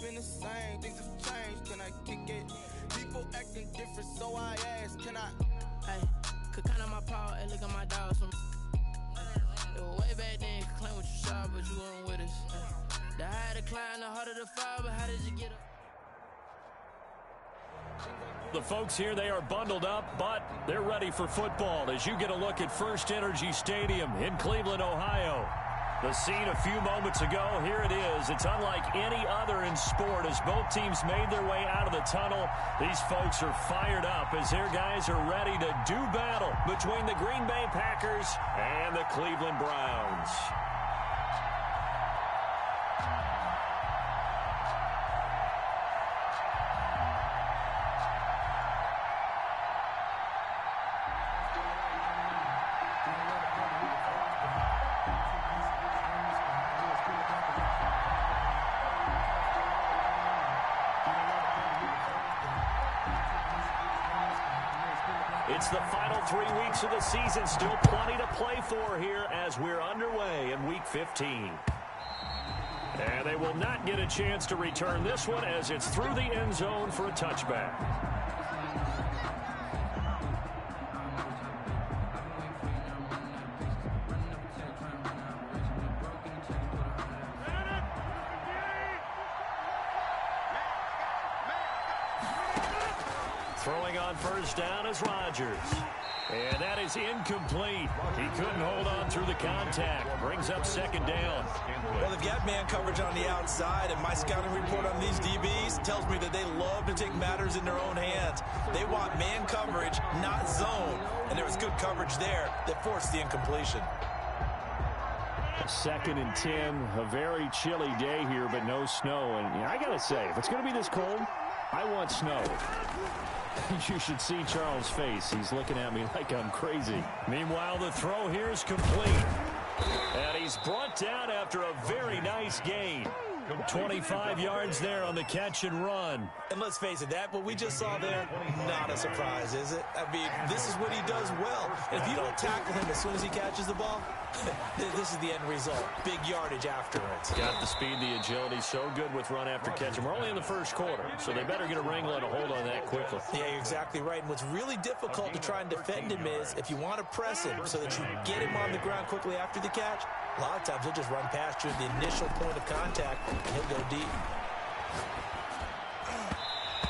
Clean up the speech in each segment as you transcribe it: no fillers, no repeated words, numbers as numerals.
been the same. Things have changed, can I kick it? People acting different, so I ask, can I? Hey, could count on my power, hey, look at my dogs from. It was way back then, could claim what you saw, but you weren't with us. The higher the climb, the harder the fall, but how did you get up? The folks here, they are bundled up, but they're ready for football as you get a look at First Energy Stadium in Cleveland, Ohio. The scene a few moments ago, here it is. It's unlike any other in sport as both teams made their way out of the tunnel. These folks are fired up as their guys are ready to do battle between the Green Bay Packers and the Cleveland Browns. It's the final 3 weeks of the season. Still plenty to play for here as we're underway in Week 15. And they will not get a chance to return this one as it's through the end zone for a touchback. Throwing on first down is Rodgers. And that is incomplete. He couldn't hold on through the contact. Brings up second down. Well, they've got man coverage on the outside, and my scouting report on these DBs tells me that they love to take matters in their own hands. They want man coverage, not zone. And there was good coverage there that forced the incompletion. 2nd and 10, a very chilly day here, but no snow. And I got to say, if it's going to be this cold, I want snow. You should see Charles' face. He's looking at me like I'm crazy. Meanwhile, the throw here is complete. And he's brought down after a very nice gain. 25 yards there on the catch and run. And let's face it, that what we just saw there, not a surprise, is it? I mean, this is what he does well. And if you don't tackle him as soon as he catches the ball, this is the end result. Big yardage afterwards. Got the speed, the agility, so good with run after catch. And we're only in the first quarter, so they better get a wrangle and a hold on that quickly. Yeah, you're exactly right. And what's really difficult to try and defend him is if you want to press him so that you get him on the ground quickly after the catch, a lot of times he'll just run past you at the initial point of contact, and he'll go deep.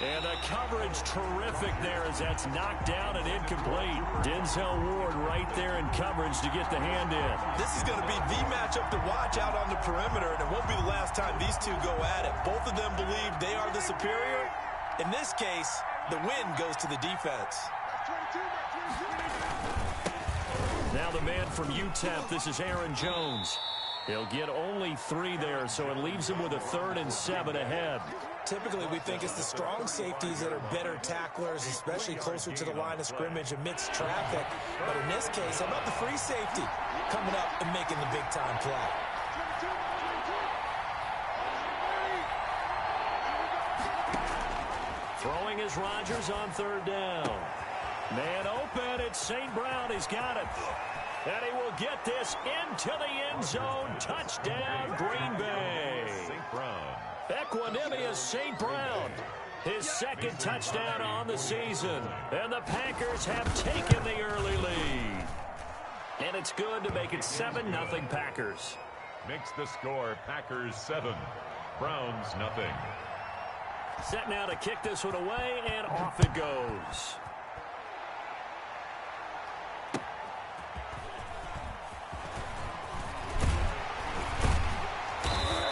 And the coverage terrific there as that's knocked down and incomplete. Denzel Ward right there in coverage to get the hand in. This is going to be the matchup to watch out on the perimeter, and it won't be the last time these two go at it. Both of them believe they are the superior. In this case, the win goes to the defense. Now the man from UTEP, this is Aaron Jones. He'll get only 3 there, so it leaves him with a 3rd and 7 ahead. Typically, we think it's the strong safeties that are better tacklers, especially closer to the line of scrimmage amidst traffic. But in this case, how about the free safety coming up and making the big-time play? Throwing is Rodgers on 3rd down. Man open, it's St. Brown. He's got it. And he will get this into the end zone. Touchdown, Green Bay. St. Brown. Equanimous St. Brown. His 2nd touchdown on the season. And the Packers have taken the early lead. And it's good to make it 7-0 Packers. Makes the score Packers 7, Browns 0. Set now to kick this one away, and off it goes.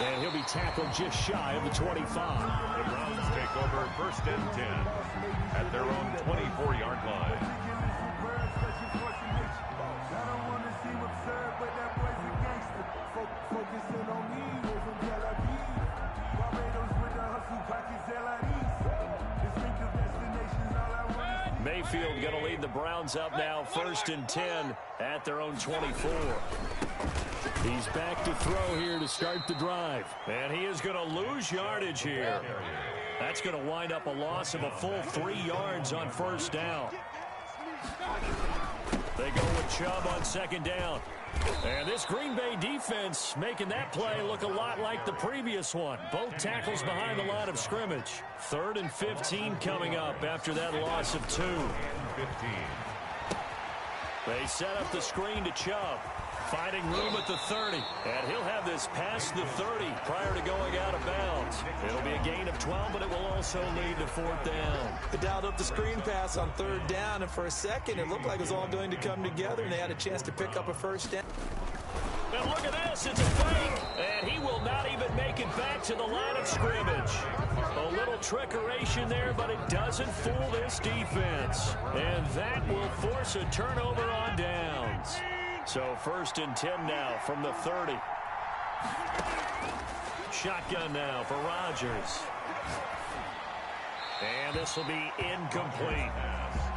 And he'll be tackled just shy of the 25. The Browns take over 1st and 10 at their own 24-yard line. Mayfield going to lead the Browns up now 1st and 10 at their own 24. He's back to throw here to start the drive. And he is going to lose yardage here. That's going to wind up a loss of a full 3 yards on 1st down. They go with Chubb on 2nd down. And this Green Bay defense making that play look a lot like the previous one. Both tackles behind the line of scrimmage. 3rd and 15 coming up after that loss of 2. 15. They set up the screen to Chubb. Finding room at the 30. And he'll have this past the 30 prior to going out of bounds. It'll be a gain of 12, but it will also lead to 4th down. They dialed up the screen pass on 3rd down, and for a second, it looked like it was all going to come together, and they had a chance to pick up a 1st down. And look at this. It's a fake. And he will not even make it back to the line of scrimmage. A little trickeration there, but it doesn't fool this defense. And that will force a turnover on downs. So 1st and 10 now from the 30. Shotgun now for Rodgers. And this will be incomplete.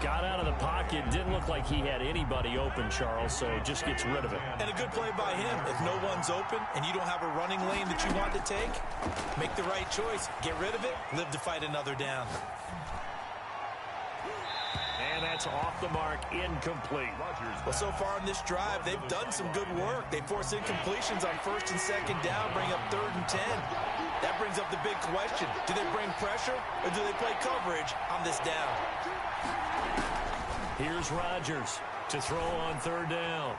Got out of the pocket. Didn't look like he had anybody open, Charles, so just gets rid of it. And a good play by him. If no one's open and you don't have a running lane that you want to take, make the right choice. Get rid of it. Live to fight another down. And that's off the mark, incomplete. Well, so far in this drive, they've done some good work. They force incompletions on 1st and 2nd down, bring up 3rd and 10. That brings up the big question. Do they bring pressure or do they play coverage on this down? Here's Rodgers to throw on 3rd down.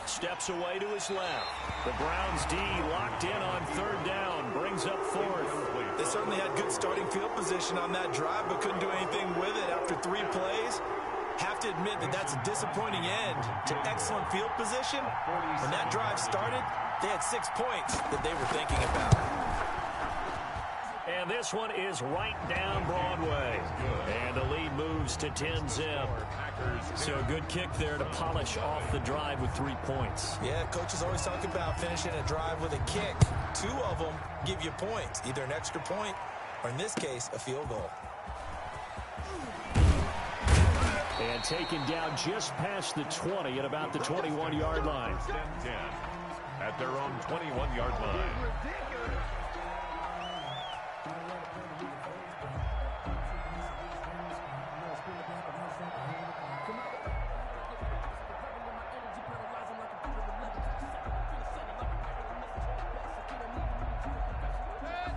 Steps away to his left. The Browns D locked in on 3rd down. Brings up 4th. They certainly had good starting field position on that drive, but couldn't do anything with it after 3 plays. Have to admit that that's a disappointing end to excellent field position. When that drive started, they had 6 points that they were thinking about. And this one is right down Broadway. And the lead moves to 10-zip. So a good kick there to polish off the drive with 3 points. Yeah, coaches always talk about finishing a drive with a kick. 2 of them give you points, either an extra point or, in this case, a field goal. And taken down just past the 20 at about the 21-yard line. 10 at their own 21-yard line.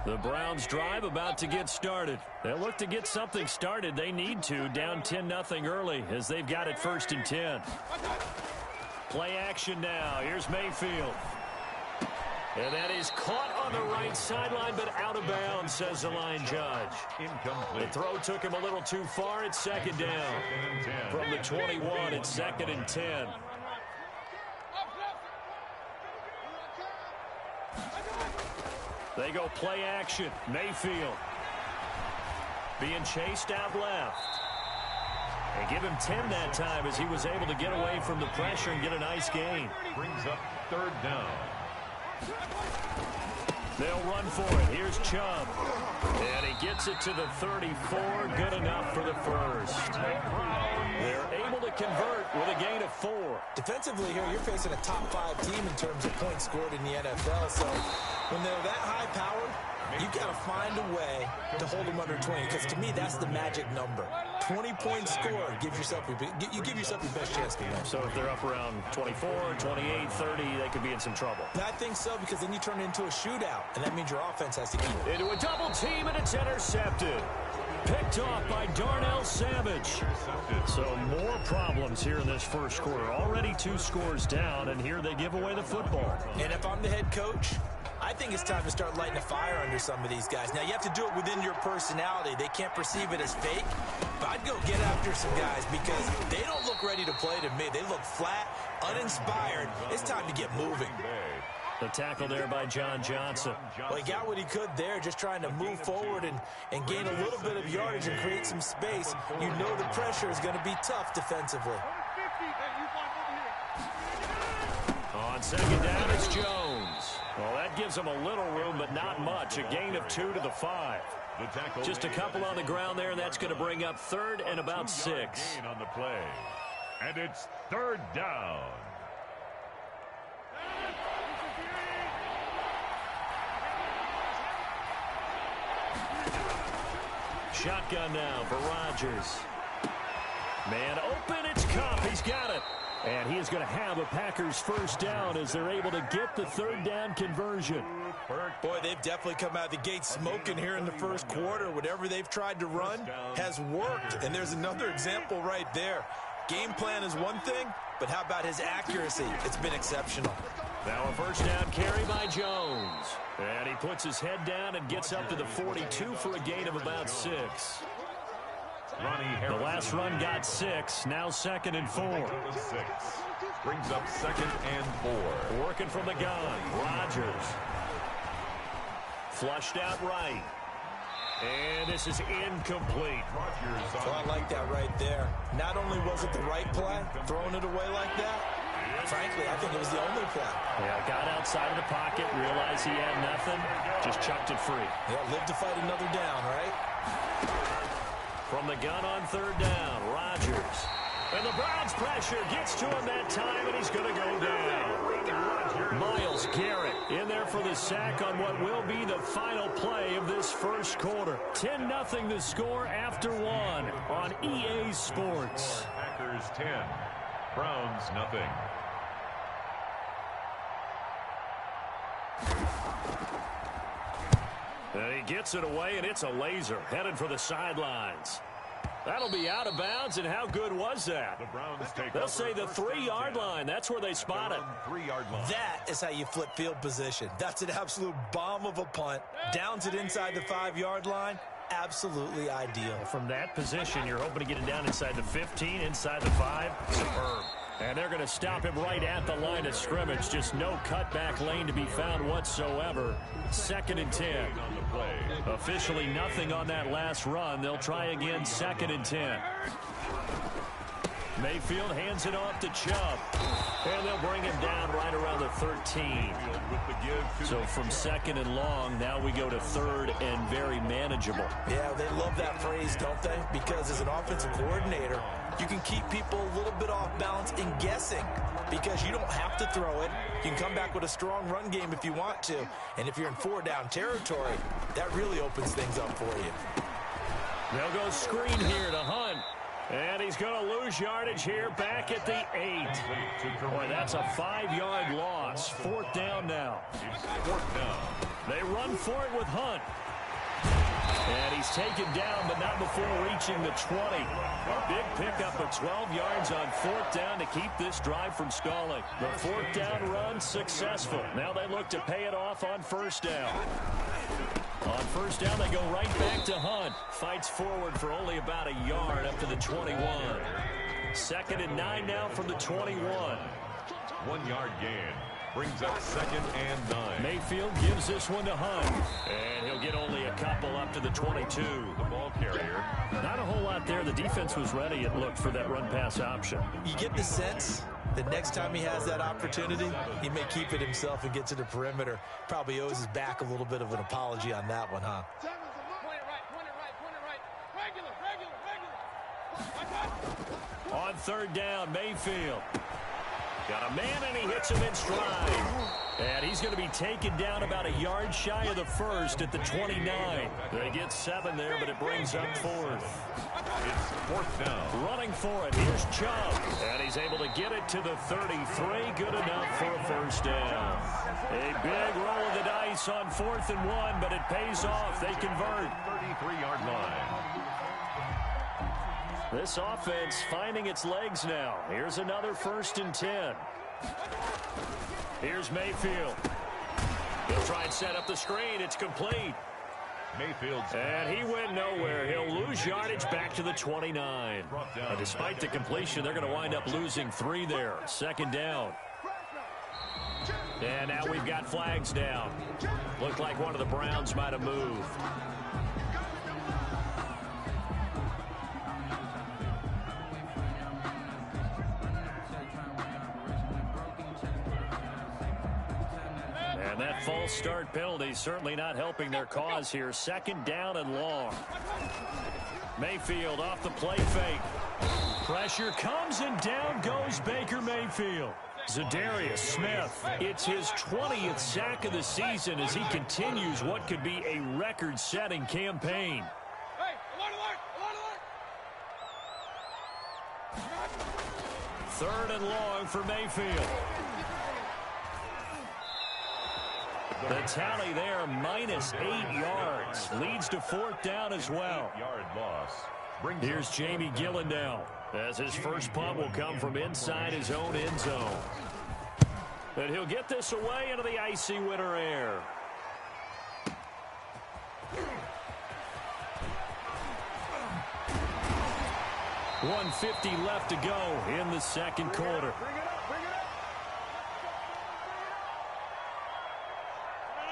The Browns drive about to get started. They'll look to get something started. They need to, down 10-0 early as they've got it 1st and 10. Play action now. Here's Mayfield. And that is caught on the right sideline, but out of bounds, says the line judge. Incomplete. The throw took him a little too far. It's 2nd down. From the 21, it's 2nd and 10. They go play action. Mayfield being chased out left. And give him 10 that time as he was able to get away from the pressure and get a nice gain. Brings up 3rd down. They'll run for it. Here's Chubb. And he gets it to the 34. Good enough for the 1st. They're able to convert with a gain of 4. Defensively here, you're facing a top 5 team in terms of points scored in the NFL. So when they're that high powered, you've got to find a way to hold them under 20. Because to me, that's the magic number. 20 points scored. You give yourself your best chance to win. So if they're up around 24, 28, 30, they could be in some trouble. And I think so, because then you turn it into a shootout, and that means your offense has to keep it. Into a double team, and it's intercepted. Picked off by Darnell Savage. So more problems here in this first quarter. Already 2 scores down, and here they give away the football. And if I'm the head coach, I think it's time to start lighting a fire under some of these guys. Now, you have to do it within your personality. They can't perceive it as fake. But I'd go get after some guys because they don't look ready to play to me. They look flat, uninspired. It's time to get moving. The tackle there by John Johnson. Well, he got what he could there, just trying to move forward and gain a little bit of yardage and create some space. You know the pressure is going to be tough defensively. On 2nd down, it's Jones. Well, that gives them a little room, but not much. A gain of 2 to the 5. Just a couple on the ground there, and that's going to bring up 3rd and about 6. On the play. And it's 3rd down. Shotgun now for Rodgers. Man open, it's Cup. He's got it. And he is going to have a Packers first down as they're able to get the third down conversion. Boy, they've definitely come out of the gate smoking here in the first quarter. Whatever they've tried to run has worked. And there's another example right there. Game plan is one thing, but how about his accuracy? It's been exceptional. Now a first down carry by Jones. And he puts his head down and gets up to the 42 for a gain of about 6. The last run got 6. Now 2nd and 4. Brings up 2nd and 4. Working from the gun. Rodgers. Flushed out right. And this is incomplete. So I like that right there. Not only was it the right play, throwing it away like that, frankly, I think it was the only play. Yeah, got outside of the pocket, realized he had nothing, just chucked it free. Yeah, live to fight another down, right? From the gun on third down, Rodgers. And the Browns pressure gets to him that time, and he's going to go down. Myles Garrett in there for the sack on what will be the final play of this first quarter. 10-0 the score after 1 on EA Sports. Packers 10, Browns nothing. And he gets it away, and it's a laser headed for the sidelines. That'll be out of bounds, and how good was that? The Browns take They'll say the 3-yard line. That's where they spot it. 3-yard line. That is how you flip field position. That's an absolute bomb of a punt. Downs it inside the 5-yard line. Absolutely ideal. From that position, you're hoping to get it down inside the 15, inside the 5. Superb. And they're going to stop him right at the line of scrimmage. Just no cutback lane to be found whatsoever. 2nd and 10. Officially nothing on that last run. They'll try again 2nd and 10. Mayfield hands it off to Chubb. And they'll bring him down right around the 13. So from 2nd and long, now we go to 3rd and very manageable. Yeah, they love that phrase, don't they? Because as an offensive coordinator, you can keep people a little bit off balance in guessing because you don't have to throw it. You can come back with a strong run game if you want to. And if you're in 4-down territory, that really opens things up for you. They'll go screen here to Hunt. And he's going to lose yardage here back at the 8. Boy, that's a 5-yard loss. 4th down now. 4th down. They run for it with Hunt. And he's taken down, but not before reaching the 20. A big pickup of 12 yards on 4th down to keep this drive from stalling. The 4th down run successful. Now they look to pay it off on 1st down. On 1st down, they go right back to Hunt. Fights forward for only about a yard up to the 21. 2nd and 9 now from the 21. 1-yard gain. Brings up 2nd and 9. Mayfield gives this one to Hunt. And he'll get only a couple up to the 22. The ball carrier. Not a whole lot there. The defense was ready, it looked, for that run-pass option. You get the sense that next time he has that opportunity, he may keep it himself and get to the perimeter. Probably owes his back a little bit of an apology on that one, huh? On 3rd down, Mayfield. Got a man, and he hits him in stride. And he's going to be taken down about a yard shy of the 1st at the 29. They get 7 there, but it brings up 4th. It's 4th down. Running for it. Here's Chubb. And he's able to get it to the 33. Good enough for a 1st down. A big roll of the dice on 4th and 1, but it pays off. They convert. 33-yard line. This offense finding its legs now. Here's another 1st and 10. Here's Mayfield. He'll try and set up the screen. It's complete. Mayfield's. And he went nowhere. He'll lose yardage back to the 29. Despite the completion, they're going to wind up losing 3 there. 2nd down. And now we've got flags down. Looked like one of the Browns might have moved. And that false start penalty certainly not helping their cause here. 2nd down and long. Mayfield off the play fake. Pressure comes and down goes Baker Mayfield. Zadarius Smith, it's his 20th sack of the season as he continues what could be a record-setting campaign. Third and long for Mayfield. The tally there, minus 8 yards. Leads to fourth down as well. 8-yard loss. Here's Jamie Gillen now, as his first punt will come from inside his own end zone. And he'll get this away into the icy winter air. .150 left to go in the second quarter.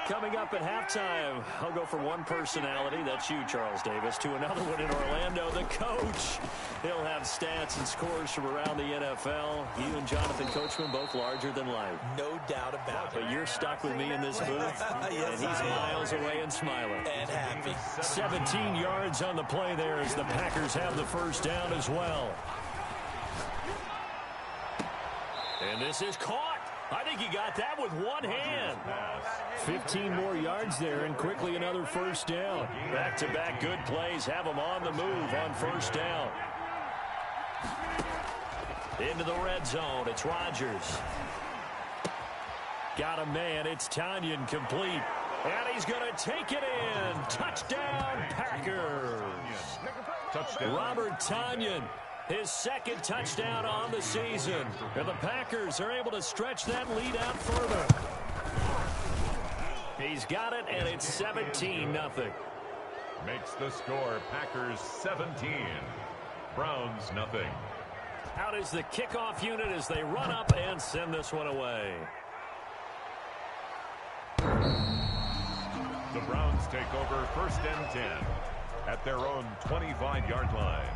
Coming up at halftime, I'll go from one personality, that's you, Charles Davis, to another one in Orlando, the coach. He'll have stats and scores from around the NFL. You and Jonathan Coachman, both larger than life. No doubt about it. But you're stuck with me in this booth, yes, and he's miles away and smiling. And happy. 17 yards on the play there as the Packers have the first down as well. And this is caught. I think he got that with one hand. 15 more yards there, and quickly another first down. Back-to-back good plays have them on the move on first down. Into the red zone, it's Rodgers. Got a man, it's Tanyan complete. And he's going to take it in. Touchdown, Packers. Touchdown. Robert Tanyan. His second touchdown on the season. And the Packers are able to stretch that lead out further. He's got it, and it's 17-0. Makes the score Packers 17. Browns nothing. Out is the kickoff unit as they run up and send this one away. The Browns take over first and 10 at their own 25-yard line.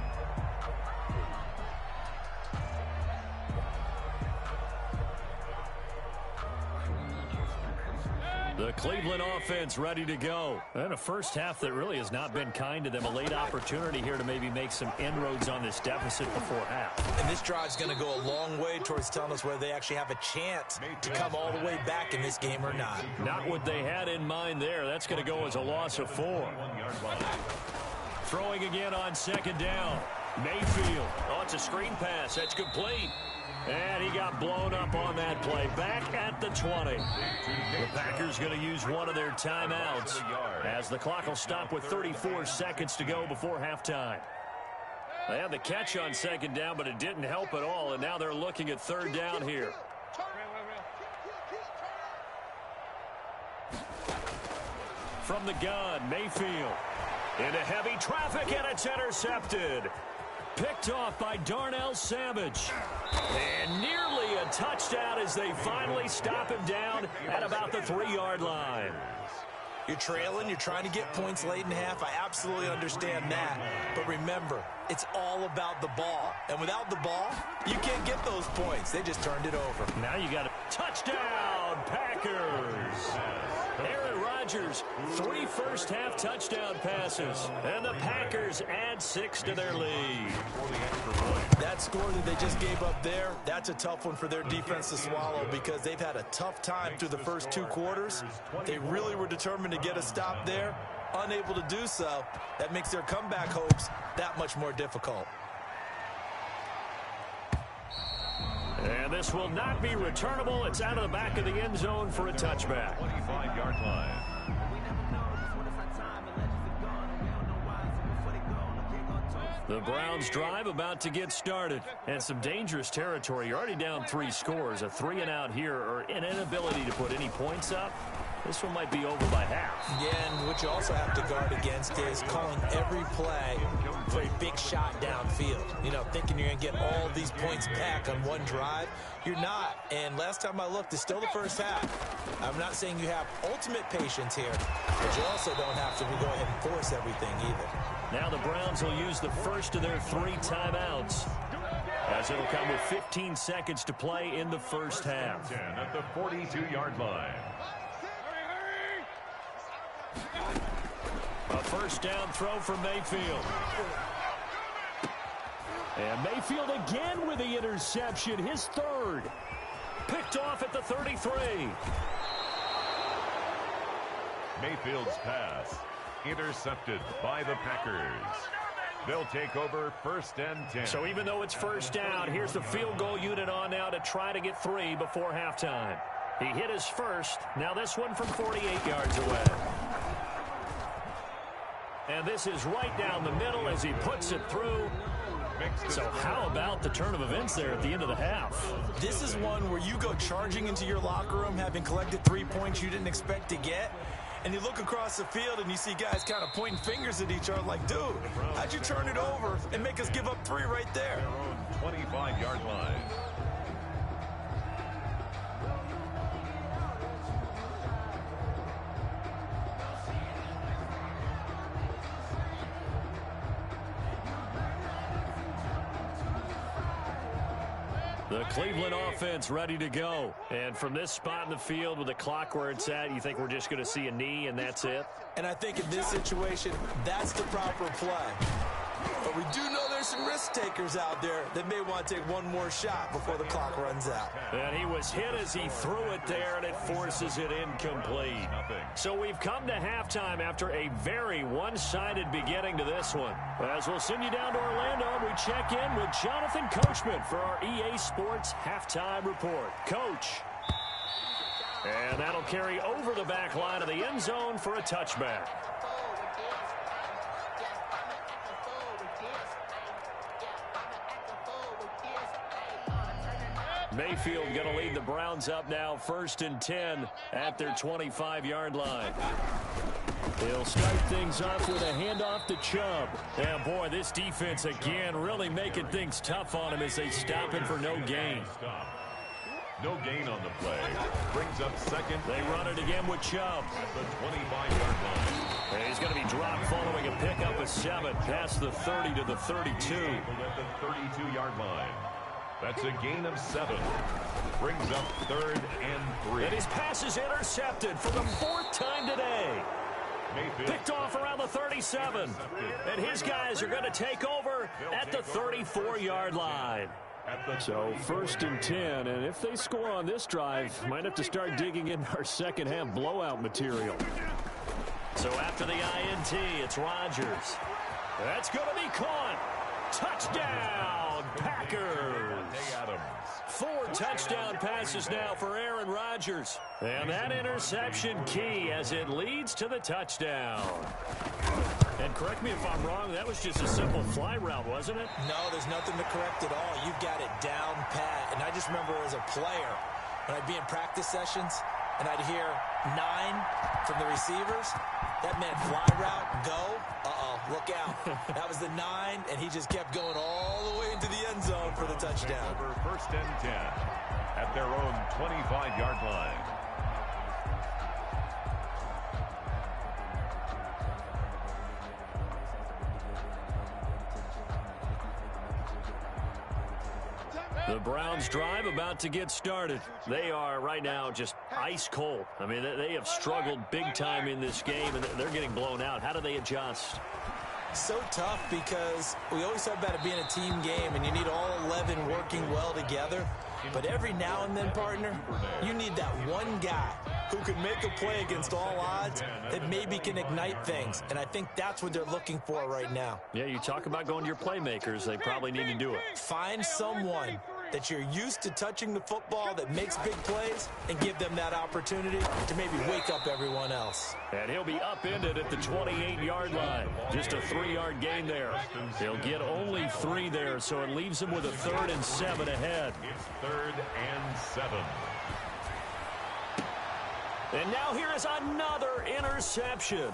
The Cleveland offense ready to go. And a first half that really has not been kind to them. A late opportunity here to maybe make some inroads on this deficit before half. And this drive's going to go a long way towards telling us whether they actually have a chance to come all the way back in this game or not. Not what they had in mind there. That's going to go as a loss of 4. Throwing again on second down. Mayfield. Oh, it's a screen pass. That's complete. And he got blown up on that play. Back at the 20. The Packers going to use one of their timeouts as the clock will stop with 34 seconds to go before halftime. They had the catch on second down, but it didn't help at all, and now they're looking at third down here. From the gun, Mayfield. Into heavy traffic, and it's intercepted. Picked off by Darnell Savage. And nearly a touchdown as they finally stop him down at about the 3-yard line. You're trailing, you're trying to get points late in half. I absolutely understand that. But remember, it's all about the ball. And without the ball, you can't get those points. They just turned it over. Now you got a touchdown, Packers. Aaron Rodgers, 3 first-half touchdown passes. And the Packers add 6 to their lead. That score that they just gave up there, that's a tough one for their defense to swallow because they've had a tough time through the first 2 quarters. They really were determined to get a stop there. Unable to do so, that makes their comeback hopes that much more difficult. And this will not be returnable. It's out of the back of the end zone for a touchback. 25-yard line. The Browns drive about to get started. And some dangerous territory. You're already down 3 scores. A 3-and-out here or an inability to put any points up. This one might be over by half. Yeah, and what you also have to guard against is calling every play for a big shot downfield. You know, thinking you're going to get all these points back on one drive. You're not. And last time I looked, it's still the first half. I'm not saying you have ultimate patience here, but you also don't have to go ahead and force everything either. Now the Browns will use the first of their 3 timeouts, as it'll come with 15 seconds to play in the first half. 10 at the 42-yard line. A first down throw for Mayfield. And Mayfield again with the interception, his 3rd. Picked off at the 33. Mayfield's pass intercepted by the Packers. They'll take over 1st and 10. So even though it's first down, here's the field goal unit on now to try to get 3 before halftime. He hit his first. Now this one from 48 yards away. And this is right down the middle as he puts it through. So how about the turn of events there at the end of the half? This is one where you go charging into your locker room having collected 3 points you didn't expect to get. And you look across the field and you see guys kind of pointing fingers at each other like, dude, how'd you turn it over and make us give up 3 right there? Their own 25-yard line. The Cleveland offense ready to go. And from this spot in the field with the clock where it's at, you think we're just going to see a knee and that's it? And I think in this situation, that's the proper play. But we do know there's some risk takers out there that may want to take one more shot before the clock runs out. And he was hit as he threw it there, and it forces it incomplete. So we've come to halftime after a very one-sided beginning to this one. As we'll send you down to Orlando, we check in with Jonathan Coachman for our EA Sports Halftime Report. Coach. And that'll carry over the back line of the end zone for a touchback. Mayfield going to lead the Browns up now 1st and 10 at their 25-yard line. He'll start things off with a handoff to Chubb. Yeah, boy, this defense again really making things tough on him as they stop him for no gain. No gain on the play. Brings up 2nd. They run it again with Chubb. At the 25-yard line. And he's going to be dropped following a pickup of 7 past the 30 to the 32. At the 32-yard line. That's a gain of 7. Brings up 3rd and 3. And his pass is intercepted for the 4th time today. Mayfield. Picked off around the 37. And his guys are going to take over at the 34-yard line. So 1st and 10, and if they score on this drive, might have to start digging in our second half blowout material. So after the INT, it's Rodgers. That's going to be caught. Touchdown, Packers. 4 touchdown passes now for Aaron Rodgers. And that interception key as it leads to the touchdown. And correct me if I'm wrong, that was just a simple fly route, wasn't it? No, there's nothing to correct at all. You've got it down pat. And I just remember as a player, when I'd be in practice sessions, and I'd hear 9 from the receivers, that meant fly route, go, look out. That was the 9, and he just kept going all the way into the end zone for the touchdown. Over 1st and 10 at their own 25-yard line. The Browns drive about to get started. They are right now just ice cold. I mean, they have struggled big time in this game, and they're getting blown out. How do they adjust? So tough because we always talk about it being a team game, and you need all 11 working well together. But every now and then, partner, you need that one guy who can make a play against all odds that maybe can ignite things. And I think that's what they're looking for right now. Yeah, you talk about going to your playmakers. They probably need to do it. Find someone that you're used to touching the football that makes big plays and give them that opportunity to maybe wake up everyone else. And he'll be upended at the 28-yard line. Just a 3-yard gain there. He'll get only 3 there, so it leaves him with a 3rd and 7 ahead. It's 3rd and 7. And now here is another interception.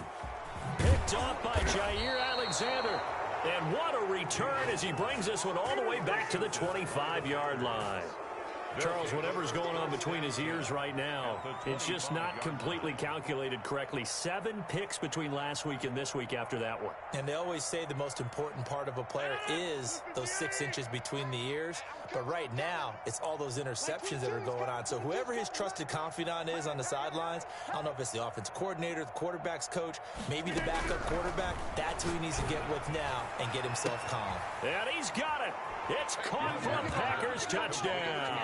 Picked off by Jair Alexander. And what a return as he brings this one all the way back to the 25-yard line. Charles, whatever's going on between his ears right now, it's just not completely calculated correctly. 7 picks between last week and this week after that one. And they always say the most important part of a player is those 6 inches between the ears. But right now, it's all those interceptions that are going on. So whoever his trusted confidant is on the sidelines, I don't know if it's the offensive coordinator, the quarterback's coach, maybe the backup quarterback, that's who he needs to get with now and get himself calm. And he's got it. It's caught for a Packers touchdown.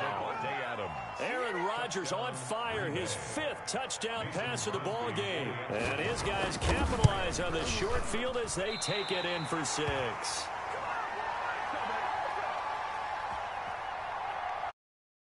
Aaron Rodgers on fire, his 5th touchdown pass of the ball game. And his guys capitalize on the short field as they take it in for 6.